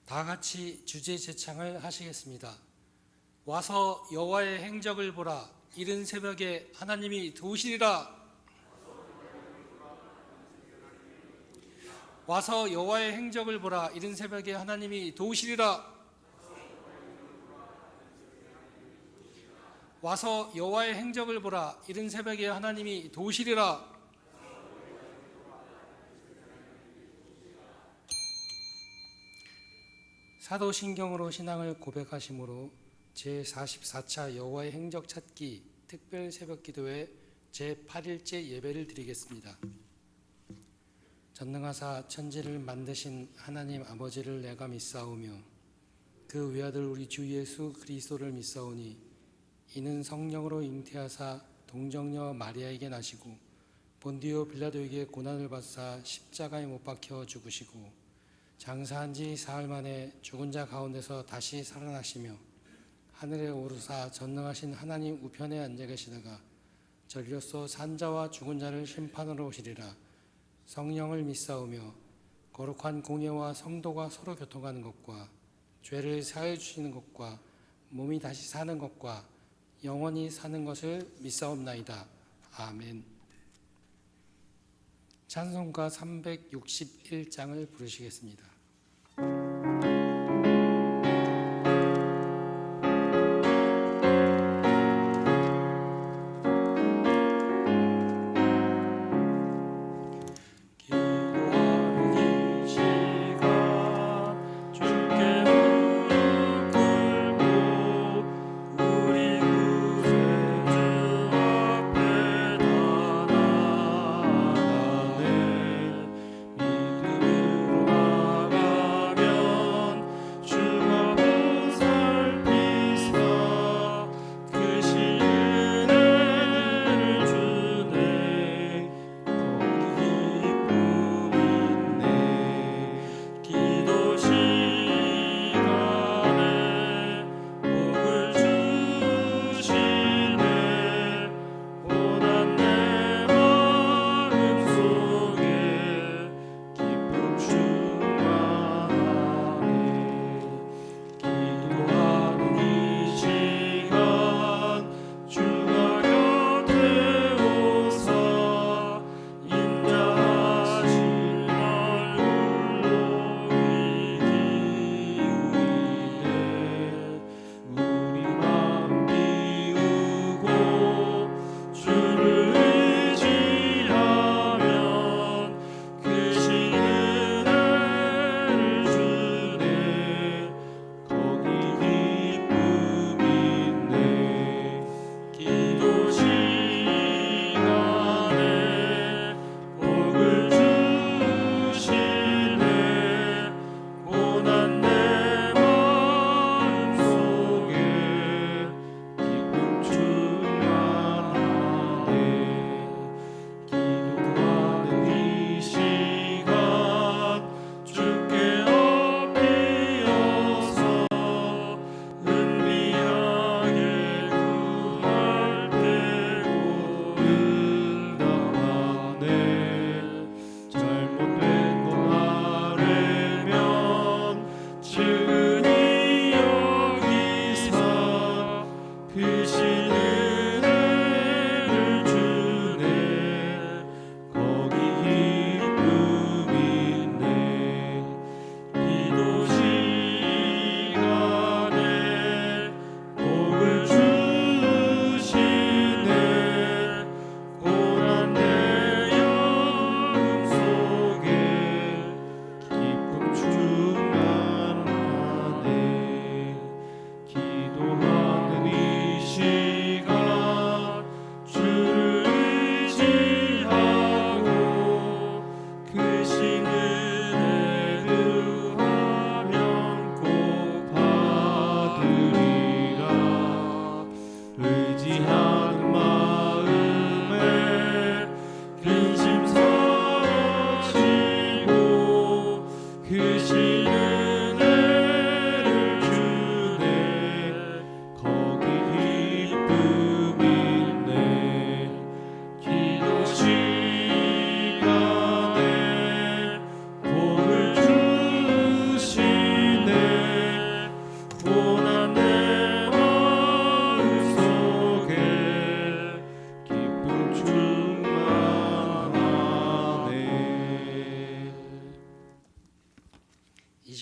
다 같이 주제 제창을 하시겠습니다. 와서 여호와의 행적을 보라. 이른 새벽에 하나님이 도우시리라. 와서 여호와의 행적을 보라. 이른 새벽에 하나님이 도우시리라. 와서 여호와의 행적을 보라. 이른 새벽에 하나님이 도우시리라. 사도신경으로 신앙을 고백하심으로 제44차 여호와의 행적 찾기 특별 새벽기도회 제8일째 예배를 드리겠습니다. 전능하사 천지를 만드신 하나님 아버지를 내가 믿사오며 그 외아들 우리 주 예수 그리스도를 믿사오니 이는 성령으로 잉태하사 동정녀 마리아에게 나시고 본디오 빌라도에게 고난을 받사 십자가에 못 박혀 죽으시고 장사한 지 사흘 만에 죽은 자 가운데서 다시 살아나시며 하늘에 오르사 전능하신 하나님 우편에 앉아 계시다가 저리로서 산자와 죽은 자를 심판하러 오시리라. 성령을 믿사오며 거룩한 공예와 성도가 서로 교통하는 것과 죄를 사해 주시는 것과 몸이 다시 사는 것과 영원히 사는 것을 믿사옵나이다. 아멘. 찬송가 361장을 부르시겠습니다. 믿음으로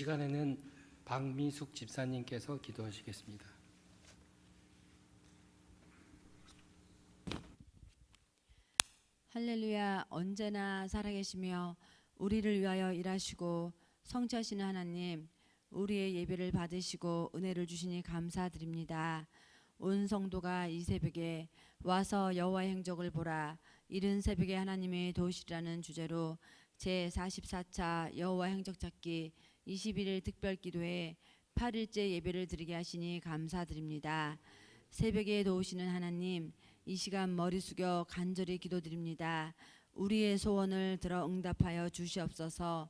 시간에는 박미숙 집사님께서 기도하시겠습니다. 할렐루야. 언제나 살아계시며 우리를 위하여 일하시고 성취하시는 하나님, 우리의 예배를 받으시고 은혜를 주시니 감사드립니다. 온 성도가 이 새벽에 와서 여호와의 행적을 보라, 이른 새벽에 하나님의 도우시라는 주제로 제44차 여호와 행적 찾기 21일 특별기도회 8일째 예배를 드리게 하시니 감사드립니다. 새벽에 도우시는 하나님, 이 시간 머리 숙여 간절히 기도드립니다. 우리의 소원을 들어 응답하여 주시옵소서.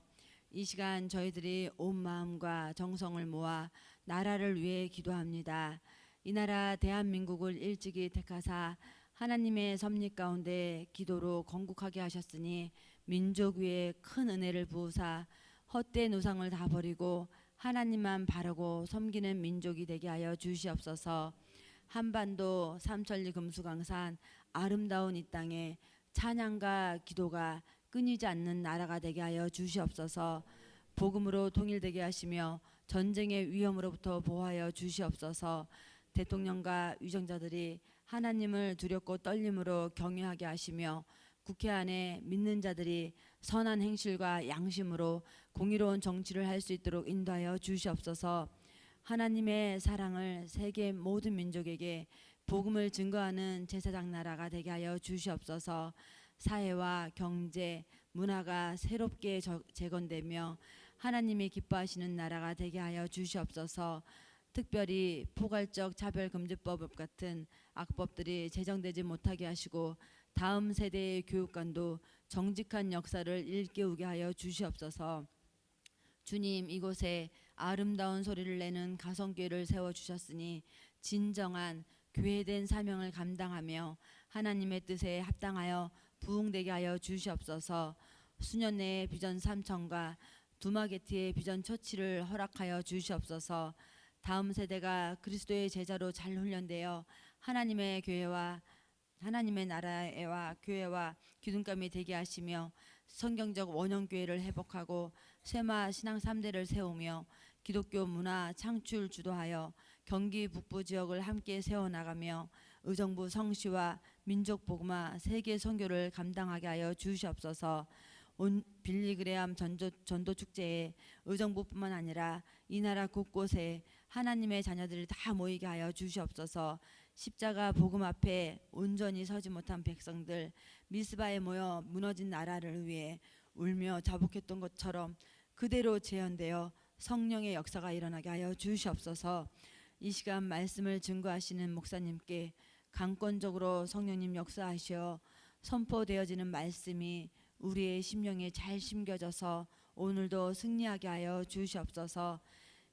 이 시간 저희들이 온 마음과 정성을 모아 나라를 위해 기도합니다. 이 나라 대한민국을 일찍이 택하사 하나님의 섭리 가운데 기도로 건국하게 하셨으니 민족 위에 큰 은혜를 부으사 헛된 우상을 다 버리고 하나님만 바라고 섬기는 민족이 되게 하여 주시옵소서. 한반도 삼천리 금수강산 아름다운 이 땅에 찬양과 기도가 끊이지 않는 나라가 되게 하여 주시옵소서. 복음으로 통일되게 하시며 전쟁의 위험으로부터 보호하여 주시옵소서. 대통령과 위정자들이 하나님을 두렵고 떨림으로 경외하게 하시며 국회 안에 믿는 자들이 선한 행실과 양심으로 공의로운 정치를 할 수 있도록 인도하여 주시옵소서. 하나님의 사랑을 세계 모든 민족에게 복음을 증거하는 제사장 나라가 되게 하여 주시옵소서. 사회와 경제, 문화가 새롭게 재건되며 하나님이 기뻐하시는 나라가 되게 하여 주시옵소서. 특별히 포괄적 차별금지법 같은 악법들이 제정되지 못하게 하시고 다음 세대의 교육관도 정직한 역사를 일깨우게 하여 주시옵소서. 주님, 이곳에 아름다운 소리를 내는 가성교회를 세워주셨으니 진정한 교회된 사명을 감당하며 하나님의 뜻에 합당하여 부흥되게 하여 주시옵소서. 수년 내에 비전 3천과 두마게티의 비전 처치를 허락하여 주시옵소서. 다음 세대가 그리스도의 제자로 잘 훈련되어 하나님의 교회와 하나님의 나라와 교회와 기둥감이 되게 하시며 성경적 원형교회를 회복하고 쇠마 신앙 3대를 세우며 기독교 문화 창출 주도하여 경기 북부 지역을 함께 세워나가며 의정부 성시와 민족 복음화 세계 선교를 감당하게 하여 주시옵소서. 온 빌리그레암 전도 축제에 의정부뿐만 아니라 이 나라 곳곳에 하나님의 자녀들이 다 모이게 하여 주시옵소서. 십자가 복음 앞에 온전히 서지 못한 백성들 미스바에 모여 무너진 나라를 위해 울며 자복했던 것처럼 그대로 재현되어 성령의 역사가 일어나게 하여 주시옵소서. 이 시간 말씀을 증거하시는 목사님께 강권적으로 성령님 역사하시어 선포되어지는 말씀이 우리의 심령에 잘 심겨져서 오늘도 승리하게 하여 주시옵소서.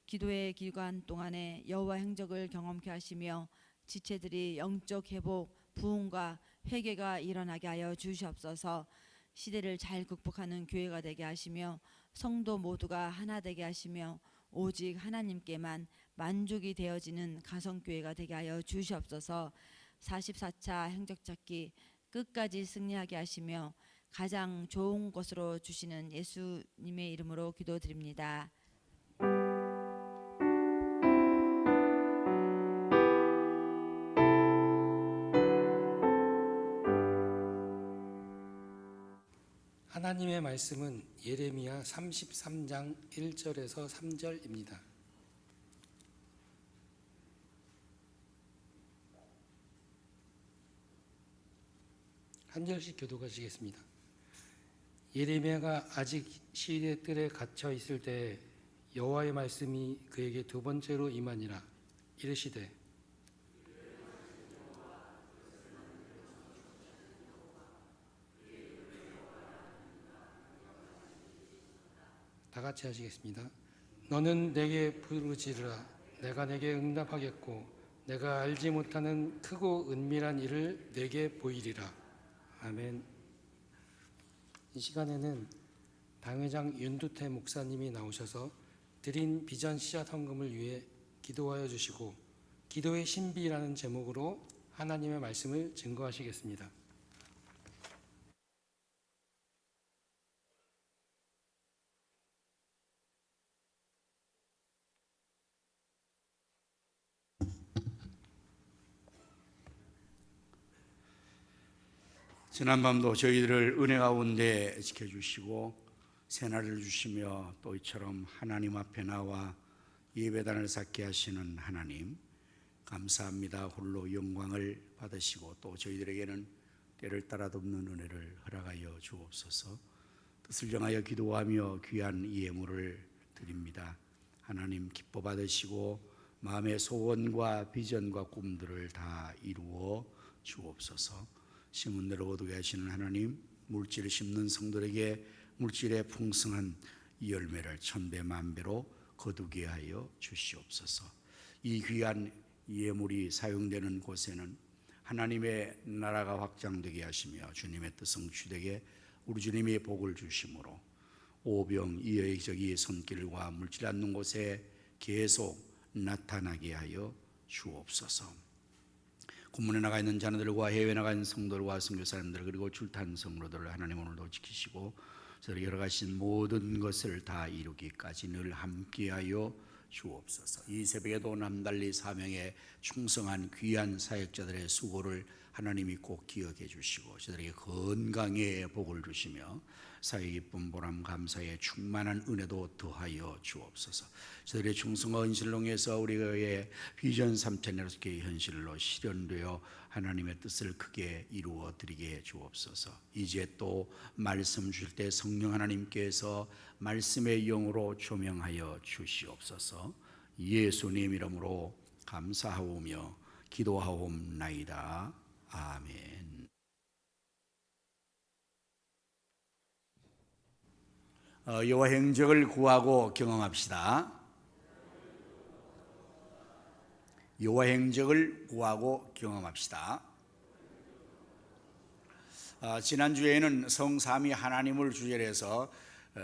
기도의 기간 동안에 여호와 행적을 경험케 하시며 지체들이 영적 회복, 부흥과 회개가 일어나게 하여 주시옵소서. 시대를 잘 극복하는 교회가 되게 하시며 성도 모두가 하나 되게 하시며 오직 하나님께만 만족이 되어지는 가성교회가 되게 하여 주시옵소서. 44차 행적찾기 끝까지 승리하게 하시며 가장 좋은 것으로 주시는 예수님의 이름으로 기도드립니다. 하나님의 말씀은 예레미야 33장 1절에서 3절입니다. 한 절씩 교독하시겠습니다. 예레미야가 아직 시리의 뜰에 갇혀 있을 때에 여호와의 말씀이 그에게 두 번째로 임하니라. 이르시되 다 같이 하시겠습니다. 너는 내게 부르짖으라. 내가 내게 응답하겠고 내가 알지 못하는 크고 은밀한 일을 내게 보이리라. 아멘. 이 시간에는 당회장 윤두태 목사님이 나오셔서 드린 비전 씨앗 헌금을 위해 기도하여 주시고 기도의 신비라는 제목으로 하나님의 말씀을 증거하시겠습니다. 지난밤도 저희들을 은혜 가운데 지켜주시고 새날을 주시며 또 이처럼 하나님 앞에 나와 예배단을 쌓게 하시는 하나님 감사합니다. 홀로 영광을 받으시고 또 저희들에게는 때를 따라 돕는 은혜를 허락하여 주옵소서. 뜻을 정하여 기도하며 귀한 예물을 드립니다. 하나님 기뻐 받으시고 마음의 소원과 비전과 꿈들을 다 이루어 주옵소서. 심은 대로 거두게 하시는 하나님, 물질을 심는 성도에게 물질의 풍성한 열매를 천배 만배로 거두게 하여 주시옵소서. 이 귀한 예물이 사용되는 곳에는 하나님의 나라가 확장되게 하시며 주님의 뜻 성취되게 우리 주님이 복을 주심으로 오병이어의 손길과 물질 않는 곳에 계속 나타나게 하여 주옵소서. 군문에 나가 있는 자녀들과 해외에 나가 있는 성도들과 선교사님들 그리고 출탄 성도들을 하나님 오늘도 지키시고 저를 열어가신 모든 것을 다 이루기까지 늘 함께하여 주옵소서. 이 새벽에도 남달리 사명에 충성한 귀한 사역자들의 수고를 하나님이 꼭 기억해 주시고 저들에게 건강의 복을 주시며 사회 기쁨 보람 감사의 충만한 은혜도 더하여 주옵소서. 저들의 충성과 헌신을 통해서 우리의 비전 3,000의 현실로 실현되어 하나님의 뜻을 크게 이루어 드리게 주옵소서. 이제 또 말씀 주실 때 성령 하나님께서 말씀의 영으로 조명하여 주시옵소서. 예수님 이름으로 감사하오며 기도하옵나이다. 아멘. 여호와 행적을 구하고 경험합시다. 여호와 행적을 구하고 경험합시다. 지난주에는 성삼위 하나님을 주제로 해서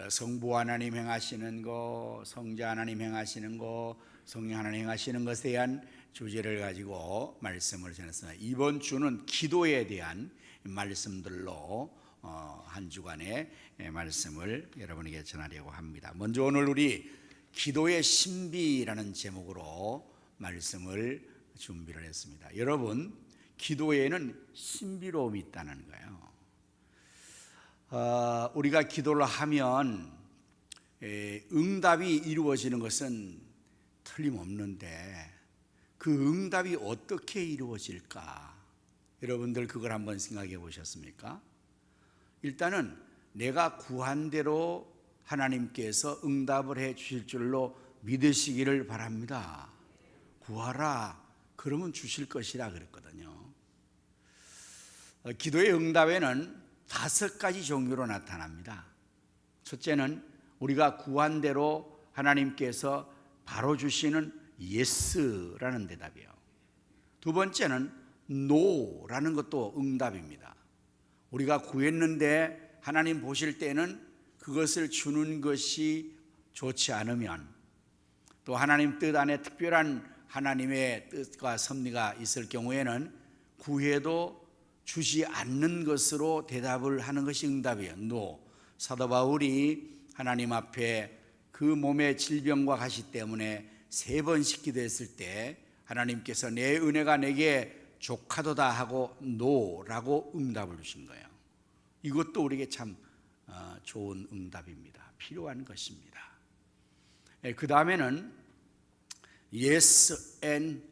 성부 하나님 행하시는 것, 성자 하나님 행하시는 것, 성령 하나님 행하시는 것에 대한 주제를 가지고 말씀을 전했습니다. 이번 주는 기도에 대한 말씀들로 한 주간의 말씀을 여러분에게 전하려고 합니다. 먼저 오늘 우리 기도의 신비라는 제목으로 말씀을 준비를 했습니다. 여러분, 기도에는 신비로움이 있다는 거예요. 우리가 기도를 하면 응답이 이루어지는 것은 틀림없는데 그 응답이 어떻게 이루어질까? 여러분들 그걸 한번 생각해 보셨습니까? 일단은 내가 구한 대로 하나님께서 응답을 해 주실 줄로 믿으시기를 바랍니다. 구하라 그러면 주실 것이라 그랬거든요. 기도의 응답에는 5가지 종류로 나타납니다. 첫째는 우리가 구한 대로 하나님께서 바로 주시는 예스라는 대답이에요. 두 번째는 노라는 것도 응답입니다. 우리가 구했는데 하나님 보실 때는 그것을 주는 것이 좋지 않으면 또 하나님 뜻 안에 특별한 하나님의 뜻과 섭리가 있을 경우에는 구해도 주지 않는 것으로 대답을 하는 것이 응답이에요. 노. 사도 바울이 하나님 앞에 그 몸의 질병과 가시 때문에 3번씩 기도했을 때 하나님께서 내 은혜가 내게 족하도다 하고 노라고 응답을 주신 거예요. 이것도 우리에게 참 좋은 응답입니다. 필요한 것입니다. 그 다음에는 yes and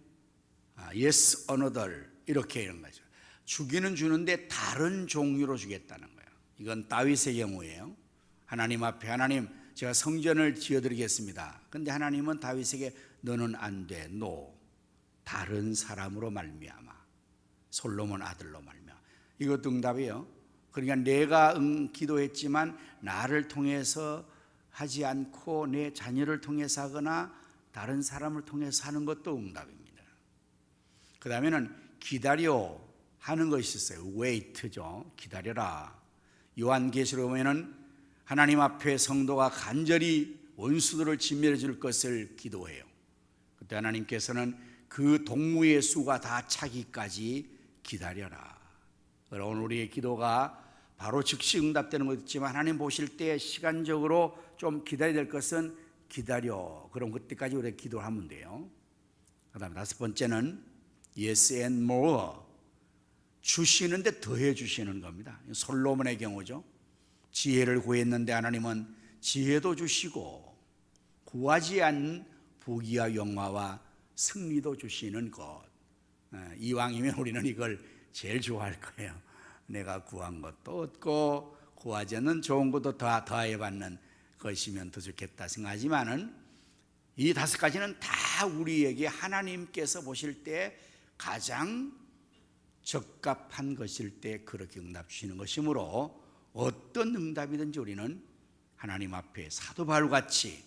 yes another 이렇게 이런 거죠. 주기는 주는데 다른 종류로 주겠다는 거예요. 이건 다윗의 경우예요. 하나님 앞에 하나님 제가 성전을 지어드리겠습니다. 그런데 하나님은 다윗에게 너는 안 돼, no. 다른 사람으로 말미암아, 솔로몬 아들로 말미암아. 이것도 응답이에요. 그러니까 내가 기도했지만 나를 통해서 하지 않고 내 자녀를 통해서 하거나 다른 사람을 통해서 하는 것도 응답입니다. 그 다음에는 기다려 하는 것이 있어요. wait죠. 기다려라. 요한계시록에 보면은 하나님 앞에 성도가 간절히 원수들을 진멸해 줄 것을 기도해요. 그때 하나님께서는 그 동무의 수가 다 차기까지 기다려라. 여러분, 우리의 기도가 바로 즉시 응답되는 것도 있지만 하나님 보실 때 시간적으로 좀 기다려야 될 것은 기다려. 그럼 그때까지 우리가 기도를 하면 돼요. 그 다음에 5번째는 yes and more. 주시는데 더해 주시는 겁니다. 솔로몬의 경우죠. 지혜를 구했는데 하나님은 지혜도 주시고 구하지 않는 부귀와 영화와 승리도 주시는 것. 이왕이면 우리는 이걸 제일 좋아할 거예요. 내가 구한 것도 얻고 구하지 않는 좋은 것도 더해받는 것이면 더 좋겠다 생각하지만은 이 5가지는 다 우리에게 하나님께서 보실 때 가장 적합한 것일 때 그렇게 응답 주시는 것이므로 어떤 응답이든지 우리는 하나님 앞에 사도 바울같이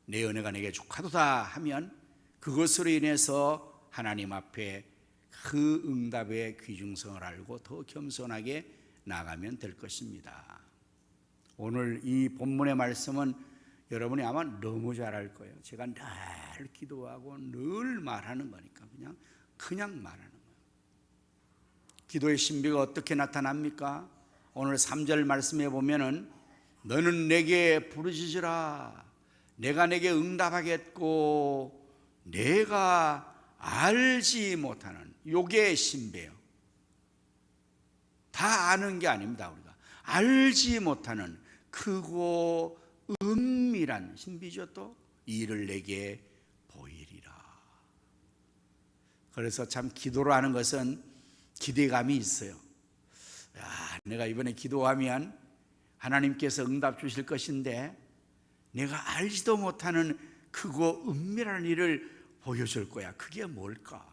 내 은혜가 내게 족하도다 하면 그것으로 인해서 하나님 앞에 그 응답의 귀중성을 알고 더 겸손하게 나가면 될 것입니다. 오늘 이 본문의 말씀은 여러분이 아마 너무 잘 알 거예요. 제가 늘 기도하고 늘 말하는 거니까 그냥 말하는 거예요. 기도의 신비가 어떻게 나타납니까? 오늘 3절 말씀에 보면은 너는 내게 부르짖으라. 내가 내게 응답하겠고 내가 알지 못하는 요게 신비예요. 다 아는 게 아닙니다. 우리가 알지 못하는 크고 은밀한 신비죠. 또 이를 내게 보이리라. 그래서 참 기도로 하는 것은 기대감이 있어요. 내가 이번에 기도하면 하나님께서 응답 주실 것인데 내가 알지도 못하는 크고 은밀한 일을 보여줄 거야. 그게 뭘까?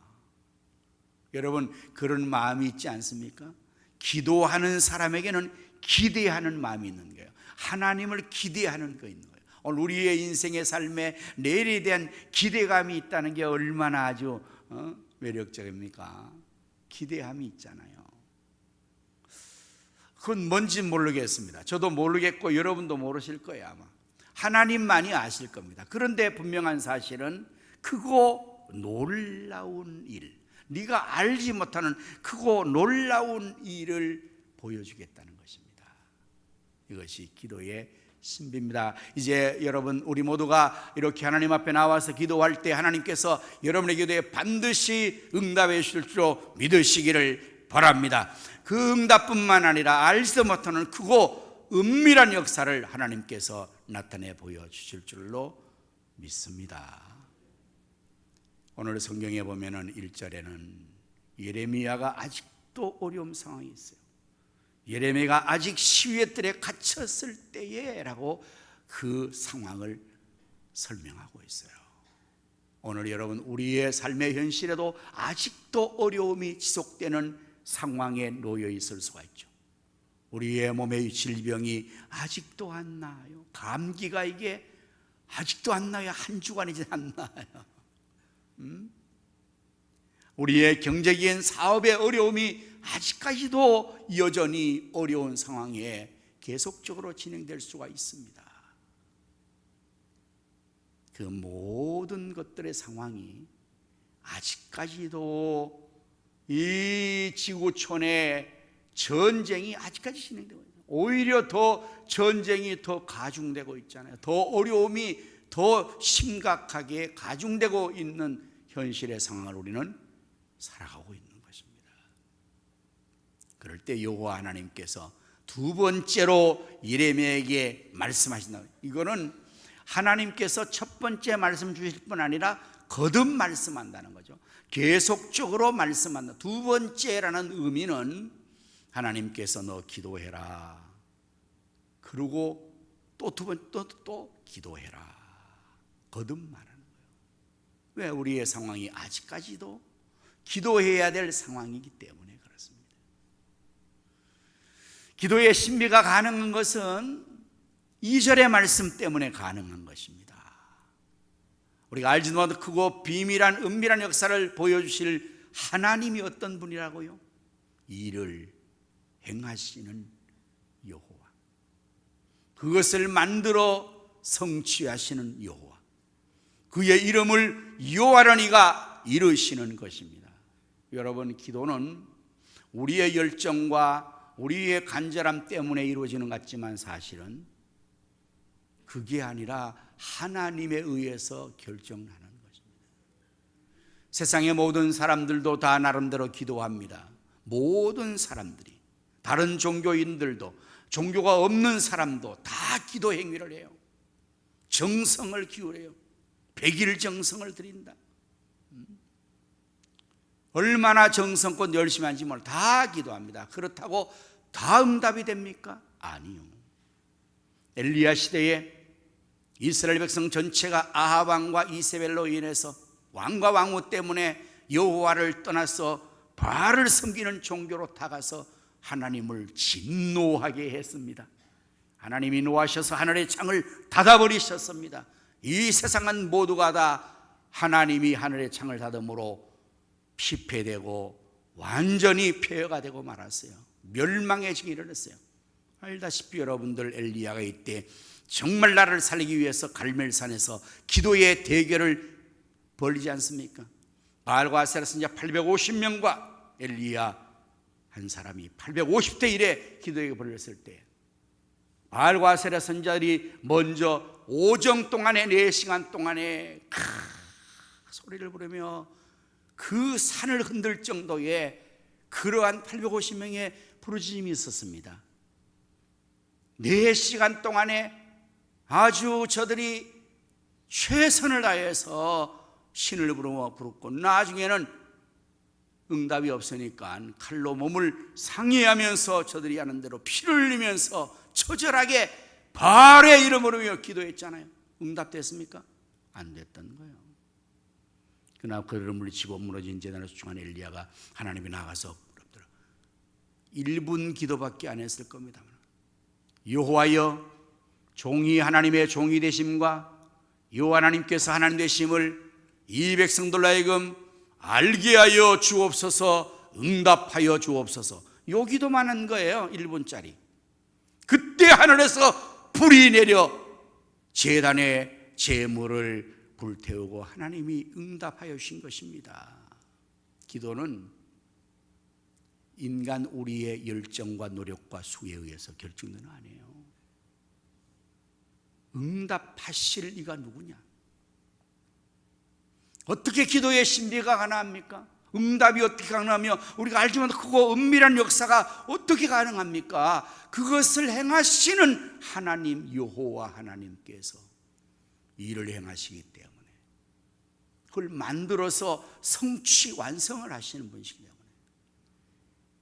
여러분 그런 마음이 있지 않습니까? 기도하는 사람에게는 기대하는 마음이 있는 거예요. 하나님을 기대하는 거 있는 거예요. 오늘 우리의 인생의 삶에 내일에 대한 기대감이 있다는 게 얼마나 아주 매력적입니까? 기대함이 있잖아요. 그건 뭔지 모르겠습니다. 저도 모르겠고 여러분도 모르실 거예요. 아마 하나님만이 아실 겁니다. 그런데 분명한 사실은 크고 놀라운 일, 네가 알지 못하는 크고 놀라운 일을 보여주겠다는 것입니다. 이것이 기도의 신비입니다. 이제 여러분 우리 모두가 이렇게 하나님 앞에 나와서 기도할 때 하나님께서 여러분의 기도에 반드시 응답해 주실 줄 믿으시기를 바랍니다. 그 응답뿐만 아니라 알지도 못하는 크고 은밀한 역사를 하나님께서 나타내 보여주실 줄로 믿습니다. 오늘 성경에 보면은 1절에는 예레미야가 아직도 어려운 상황이 있어요. 예레미야가 아직 시위의 갇혔을 때에 라고 그 상황을 설명하고 있어요. 오늘 여러분 우리의 삶의 현실에도 아직도 어려움이 지속되는 상황에 놓여 있을 수가 있죠. 우리의 몸의 질병이 아직도 안 나아요. 감기가 이게 아직도 안 나요. 한 주간이지 안 나아요. 우리의 경제적인 사업의 어려움이 아직까지도 여전히 어려운 상황에 계속적으로 진행될 수가 있습니다. 그 모든 것들의 상황이 아직까지도 이 지구촌의 전쟁이 아직까지 진행되고 있어요. 오히려 더 전쟁이 더 가중되고 있잖아요. 더 어려움이 더 심각하게 가중되고 있는 현실의 상황을 우리는 살아가고 있는 것입니다. 그럴 때 여호와 하나님께서 두 번째로 예레미야에게 말씀하신다. 이거는 하나님께서 첫 번째 말씀 주실 뿐 아니라 거듭 말씀한다는 거죠. 계속적으로 말씀한다. 두 번째라는 의미는 하나님께서 너 기도해라. 그리고 또 두 번 또 기도해라. 거듭 말하는 거예요. 왜? 우리의 상황이 아직까지도 기도해야 될 상황이기 때문에 그렇습니다. 기도의 신비가 가능한 것은 2절의 말씀 때문에 가능한 것입니다. 우리가 알지도 못하는 크고 비밀한 은밀한 역사를 보여주실 하나님이 어떤 분이라고요? 이를 행하시는 여호와, 그것을 만들어 성취하시는 여호와, 그의 이름을 여호와라 이가 이루시는 것입니다. 여러분 기도는 우리의 열정과 우리의 간절함 때문에 이루어지는 것 같지만 사실은 그게 아니라 하나님에 의해서 결정나는 것입니다. 세상의 모든 사람들도 다 나름대로 기도합니다. 모든 사람들이, 다른 종교인들도 종교가 없는 사람도 다 기도 행위를 해요. 정성을 기울여요. 100일 정성을 드린다. 얼마나 정성껏 열심히 하는지 몰라. 다 기도합니다. 그렇다고 다 응답이 됩니까? 아니요. 엘리야 시대에 이스라엘 백성 전체가 아합 왕과 이세벨로 인해서 왕과 왕후 때문에 여호와를 떠나서 바알을 섬기는 종교로 다가서 하나님을 진노하게 했습니다. 하나님이 노하셔서 하늘의 창을 닫아버리셨습니다. 이 세상은 모두가 다 하나님이 하늘의 창을 닫음으로 피폐되고 완전히 폐허가 되고 말았어요. 멸망의 증이 일어났어요. 알다시피 여러분들, 엘리야가 이때 정말 나를 살리기 위해서 갈멜산에서 기도의 대결을 벌이지 않습니까? 바알과 아세라 선지자 850명과 엘리야 한 사람이 850대 1의 기도회가 벌렸을 때 바알과 아세라 선지자들이 먼저 오정 동안에 4시간 동안에 소리를 부르며 그 산을 흔들 정도의 그러한 850명의 부르짖음이 있었습니다. 4시간 동안에 아주 저들이 최선을 다해서 신을 부르고 나중에는 응답이 없으니까 칼로 몸을 상해하면서 저들이 하는 대로 피를 흘리면서 처절하게 바알의 이름으로 기도했잖아요. 응답됐습니까? 안 됐던 거예요. 그러나 그를 물리치고 무너진 제단에 수중한 엘리야가 하나님이 나가서 1분 기도밖에 안 했을 겁니다. 여호와여, 종이 하나님의 종이 되심과 여호와 하나님께서 하나님 되심을 이 백성들로 하여금 알게 하여 주옵소서, 응답하여 주옵소서. 요 기도만 한 거예요. 1분짜리. 그때 하늘에서 불이 내려 제단의 제물을 불태우고 하나님이 응답하여 주신 것입니다. 기도는 인간 우리의 열정과 노력과 수에 의해서 결정되는 거 아니에요. 응답하실 이가 누구냐? 어떻게 기도의 신비가 가능합니까? 응답이 어떻게 가능하며 우리가 알지 못한 크고 은밀한 역사가 어떻게 가능합니까? 그것을 행하시는 하나님 여호와 하나님께서 일을 행하시기 때문에 그걸 만들어서 성취 완성을 하시는 분이시기 때문에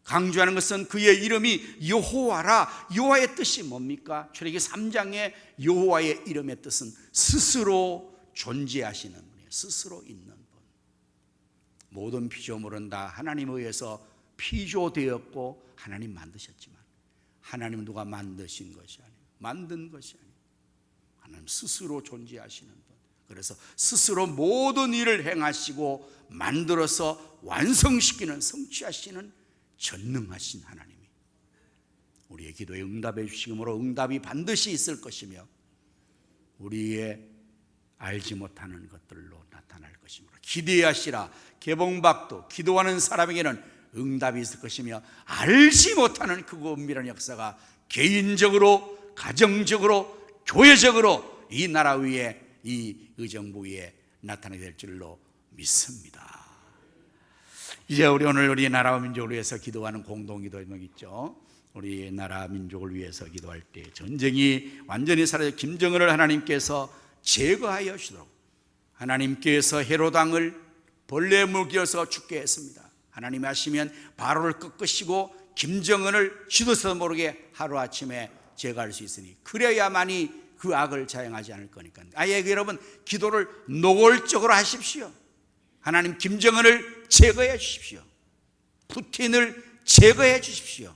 강조하는 것은 그의 이름이 여호와라. 여호와의 뜻이 뭡니까? 출애굽기 3장의 여호와의 이름의 뜻은 스스로 존재하시는 분이에요. 스스로 있는 분. 모든 피조물은 다 하나님에 의해서 피조되었고 하나님 만드셨지만 하나님은 누가 만드신 것이 아니에요. 만든 것이 아니에요. 하나님 스스로 존재하시는 분. 그래서 스스로 모든 일을 행하시고 만들어서 완성시키는, 성취하시는 전능하신 하나님이 우리의 기도에 응답해 주시므로 응답이 반드시 있을 것이며 우리의 알지 못하는 것들로 나타날 것이므로 기대하시라. 개봉박도 기도하는 사람에게는 응답이 있을 것이며 알지 못하는 그 은밀한 역사가 개인적으로, 가정적으로, 교회적으로 이 나라 위에, 이 의정부 위에 나타나게 될 줄로 믿습니다. 이제 우리 오늘 우리 나라와 민족을 위해서 기도하는 공동기도 있죠. 우리 나라 민족을 위해서 기도할 때 전쟁이 완전히 사라져 김정은을 하나님께서 제거하여 주도록 하나님께서 헤롯 왕을 벌레 물기어서 죽게 했습니다. 하나님이 하시면 바로를 꺾으시고 김정은을 지도서도 모르게 하루아침에 제거할 수 있으니 그래야만이 그 악을 자행하지 않을 거니까 아예 여러분 기도를 노골적으로 하십시오. 하나님 김정은을 제거해 주십시오. 푸틴을 제거해 주십시오.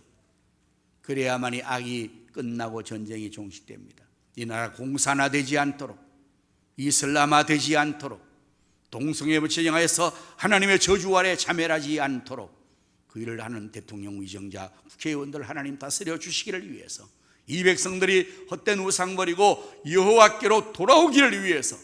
그래야만이 악이 끝나고 전쟁이 종식됩니다. 이 나라 공산화되지 않도록, 이슬람화되지 않도록, 동성애 부채정하여서 하나님의 저주 아래 자멸하지 않도록 그 일을 하는 대통령, 위정자, 국회의원들 하나님 다스려 주시기를 위해서 이 백성들이 헛된 우상 버리고 여호와께로 돌아오기를 위해서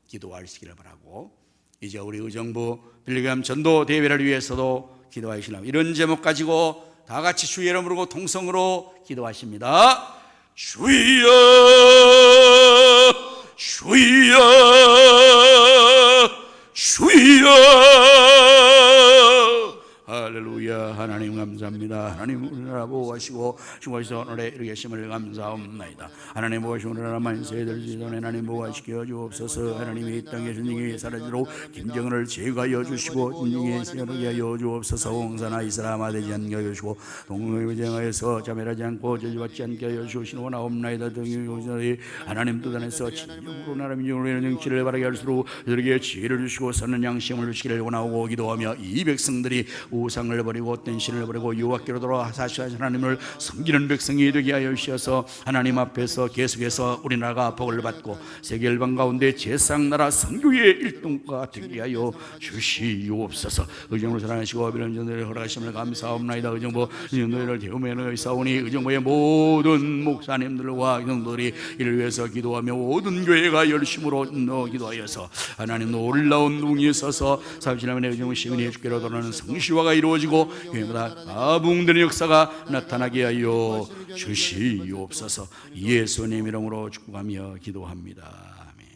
기도하시기를 바라고 이제 우리 의정부 빌리그램 전도 대회를 위해서도 기도하시려고 이런 제목 가지고 다 같이 주의 이름 부르고 통성으로 기도하십니다. 주여 주여 주여 할렐루야. 하나님 감사합니다. 하나님 우리나라 보호하시고 주께서 오늘에 이르게 계심을 감사합니다. 하나님 보호하시고 우리나라 만세에 들지던 하나님 보호하시켜 주옵소서. 하나님이 이 땅에 전쟁이 사라지도록 김정은을 제거하여 주시고 진정에 세우게 하여 주옵소서. 홍사나 이스라마 되지 않게 하여 주시고 동맹을 정하여서 자멸하지 않고 저주받지 않게 하여 주시는 원하옵나이다. 등이 하나님 뜻 안에서 진정으로 나라 민족으로 정치를 바라게 할수록 저들에게 지혜를 주시고 선한 양심을 주시기를 원하고 기도하며 이 백성들이 우상을 버리고 헛된 신을 버리고 여호와께로 돌아와 사시하신 하나님을 섬기는 백성이 되게 하여 주셔서 하나님 앞에서 계속해서 우리나라가 복을 받고 세계 열방 가운데 제사장나라 선교의 일동가 되게 하여 주시옵소서. 의정부를 사랑하시고 이런 전도를 허락하심을 감사합니다. 의정부 전도를 대우매는 의사오니 의정부의 모든 목사님들과 성도들이 이를 위해서 기도하며 모든 교회가 열심으로 기도하여서 하나님 놀라운 능이 있어서 37년의 의정부 시민이 주께로 돌아오는 성시화가 이루어지고 교회마다 가붕되는 역사가 나타나게 하여 주시옵소서. 예수님 이름으로 축복하며 기도합니다. 아멘.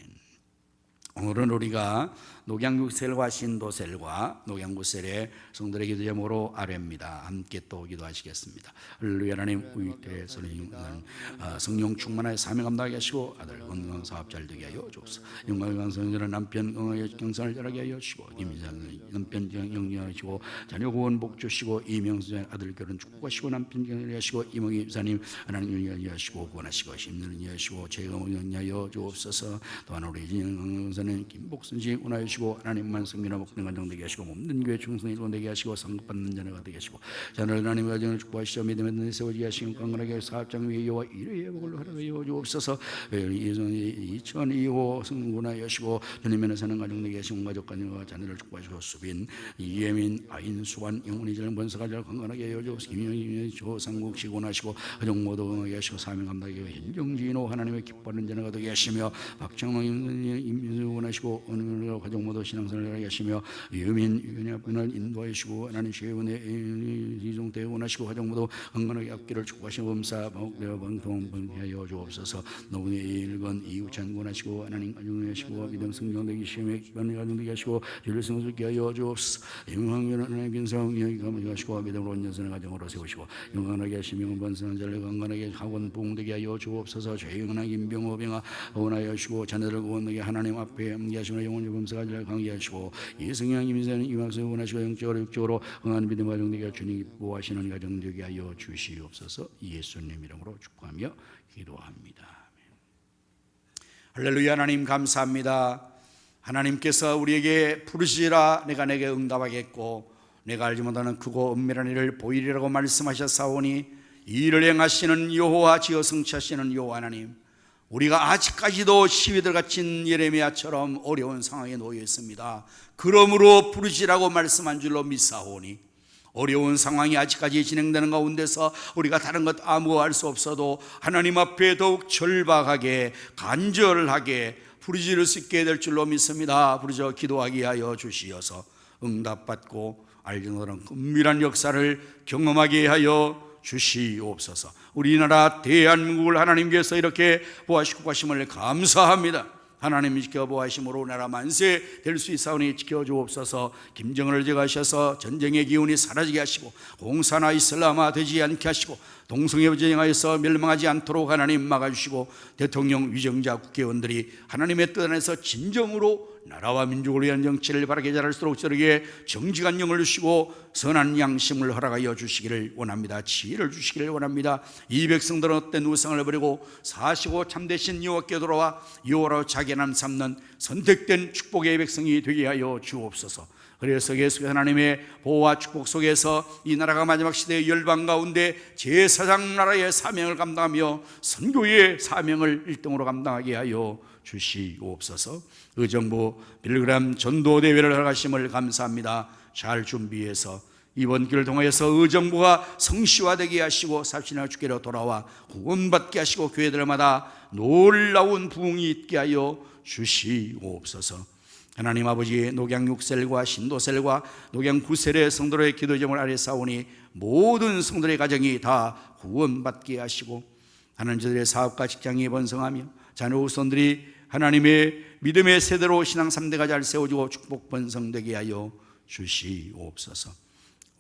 오늘은 우리가 녹양육셀과 신도셀과 녹양구셀의 성들의 기도 제목으로 아뢰입니다. 함께 또 기도하시겠습니다. 할렐루야. 하나님 우리의 성령 충만하여 사명 감당하게 하시고 아들 건강 사업 잘 되게 하여 주옵소서. 영광의 강성전한 남편 건강의 경선을 잘하게 하여 주시고 김희선 남편 영리하시고 자녀 구원 복 주시고 이명수 아들 결혼 축복하시고 남편 경리 하시고 이몽희 입사님 하나님 영리 하시고 구원하시고 힘든 일 하시고 재검을 영리하여 주옵소서. 또한 우리 진영강선은 김복순 씨 운하여 하나님만 승리나 복된 간정 되게 하시고 몸든 교회 충성이 되게 하시고 상급받는 자녀가 되게 하시고 자녀를 하나님의 가정을 축복하시고 믿음의 눈에 세워지게 하시고 강건하게 사업장 위에 여호와 이르의 복을 허락하여 주옵소서. 2002호 승군하여 하시고 주님의 사는 가정 되게 하시고 가족 가정과 자녀를 축복하시고 수빈 이예민 아인 수완 영혼이 절 번서가절 건강하게 하여 주옵소서. 김영희 조상국 시곤하시고 가정 모두 건강하게 하시고 사명 감당하게 하여 인정진호 하나님의 기뻐하는 자녀가 되게 하시며 박정long 임민수 원하시고 오늘 가정 모두 신앙생활을 하시며 유민 유년분을 인도하시고 하나님 시의원의 이종대 원하시고 가정 모두 건강하게 앞길을 축복하시고 범사 방통 번하여 주옵소서. 노근의 일건 이우찬 원하시고 하나님 가정을 하시고 믿음 성경되기 시험에 기반의 가정되게 하시고 진리성스럽게 하여 주옵소서. 영광을 하나님 빈성 여기감을 하시고 믿음으로 온전선의 가정으로 세우시고 영광하게 하시며 번성한 자를 건강하게 학원 부흥되게 하여 주옵소서. 죄영한 임병호 병아 원하여 하시고 자녀를 구원하게 하나님 앞에 함께하시며 영원히 범사가 강의하시고 이승양 임선은 이왕성 원하시고 영적으로 육적으로 강한 믿음 가정되게 주님 기뻐하시는 가정되게 하여 주시옵소서. 예수님 이름으로 축복하며 기도합니다. 할렐루야. 하나님 감사합니다. 하나님께서 우리에게 부르시라 내가 내게 응답하겠고 내가 알지 못하는 크고 은밀한 일을 보이리라고 말씀하셨사오니 이 일을 행하시는 여호와 지어 성취하시는 여호와 하나님, 우리가 아직까지도 시위들 갇힌 예레미야처럼 어려운 상황에 놓여 있습니다. 그러므로 부르시라고 말씀한 줄로 믿사오니 어려운 상황이 아직까지 진행되는 가운데서 우리가 다른 것 아무 알 수 없어도 하나님 앞에 더욱 절박하게 간절하게 부르짖을 수 있게 될 줄로 믿습니다. 부르짖어 기도하게 하여 주시어서 응답받고 알지 못하는 은밀한 역사를 경험하게 하여 주시옵소서. 우리나라 대한민국을 하나님께서 이렇게 보호하시고 가심을 감사합니다. 하나님이 지켜보하심으로 나라 만세 될 수 있사오니 지켜주옵소서. 김정은을 제거하셔서 전쟁의 기운이 사라지게 하시고 공사나 이슬람화 되지 않게 하시고 동성애 전쟁하여서 멸망하지 않도록 하나님 막아주시고 대통령 위정자 국회의원들이 하나님의 뜻 안에서 진정으로 나라와 민족을 위한 정치를 바르게 잘할수록 저에게 정직한 영을 주시고 선한 양심을 허락하여 주시기를 원합니다. 지혜를 주시기를 원합니다. 이 백성들은 헛된 우상을 버리고 사시고 참되신 여호와께 돌아와 여호와로 자기남 삼는 선택된 축복의 백성이 되게 하여 주옵소서. 그래서 계속 하나님의 보호와 축복 속에서 이 나라가 마지막 시대의 열방 가운데 제사장 나라의 사명을 감당하며 선교의 사명을 1등으로 감당하게 하여 주시옵소서. 의정부 빌그램 전도대회를 허락하심을 감사합니다. 잘 준비해서 이번 길을 통하여서 의정부가 성시화되게 하시고 삽신할 주께로 돌아와 구원받게 하시고 교회들마다 놀라운 부흥이 있게 하여 주시옵소서. 하나님 아버지, 녹양 6셀과 신도셀과 녹양 9셀의 성도들의 기도 제목을 아래 싸우니 모든 성도들의 가정이 다 구원받게 하시고 하나님 저들의 사업과 직장이 번성하며 자녀 후손들이 하나님의 믿음의 세대로 신앙 3대가 잘 세워지고 축복 번성되게 하여 주시옵소서.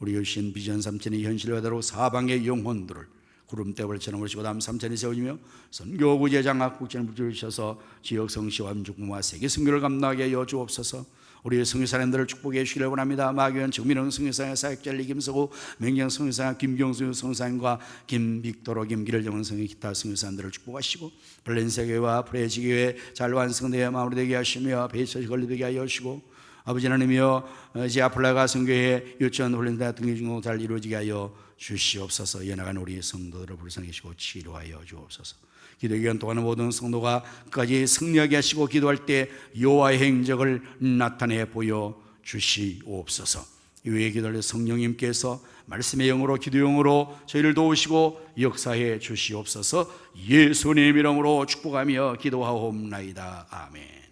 우리 주신 비전 삼천이 현실화되도록 사방의 영혼들을 구름대벌처럼 오시고 다음 삼천이 세워지며 선교구 제장학 국제를 붙여주셔서 지역 성시와 민족부와 세계 선교를 감당하게 하여 주옵소서. 우리의 성교사님들을 축복해 주시기를 원합니다. 마교현 정민영 성교사님, 사역자 김서구, 맹경 성교사님, 김경수 성교사님과 김빅도로, 김기를 영원 성의 기타 성교사님들을 축복하시고 블렌세교회와 프레지교회 잘 완성되어 마무리되게 하시며 베이처 건립되게 하여 주시고 아버지 하나님이여 이제 아플라가 성교회 유치원 훈련대 등의 중공 잘 이루어지게 하여 주시옵소서. 이어나간 우리 성도들을 불쌍히 계시고 치료하여 주옵소서. 기도 기간 동안은 모든 성도가 끝까지 승리하게 하시고 기도할 때 여호와의 행적을 나타내 보여 주시옵소서. 이후에 기도할 때 성령님께서 말씀의 영으로 기도 영으로 저희를 도우시고 역사해 주시옵소서. 예수님 이름으로 축복하며 기도하옵나이다. 아멘.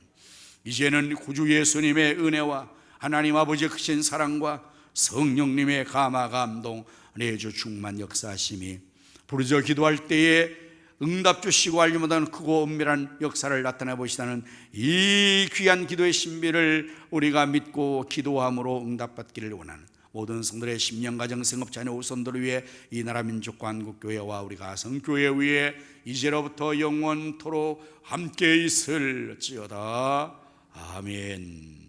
이제는 구주 예수님의 은혜와 하나님 아버지의 크신 사랑과 성령님의 감화 감동 내주 충만 역사하심이 부르짖어 기도할 때에 응답 주시고 알지 못하는 크고 은밀한 역사를 나타내 보시다는 이 귀한 기도의 신비를 우리가 믿고 기도함으로 응답받기를 원하는 모든 성들의 심령 가정 생업 자녀 후손들을 위해 이 나라 민족과 한국교회와 우리 가성교회 위에 이제로부터 영원토록 함께 있을지어다. 아멘.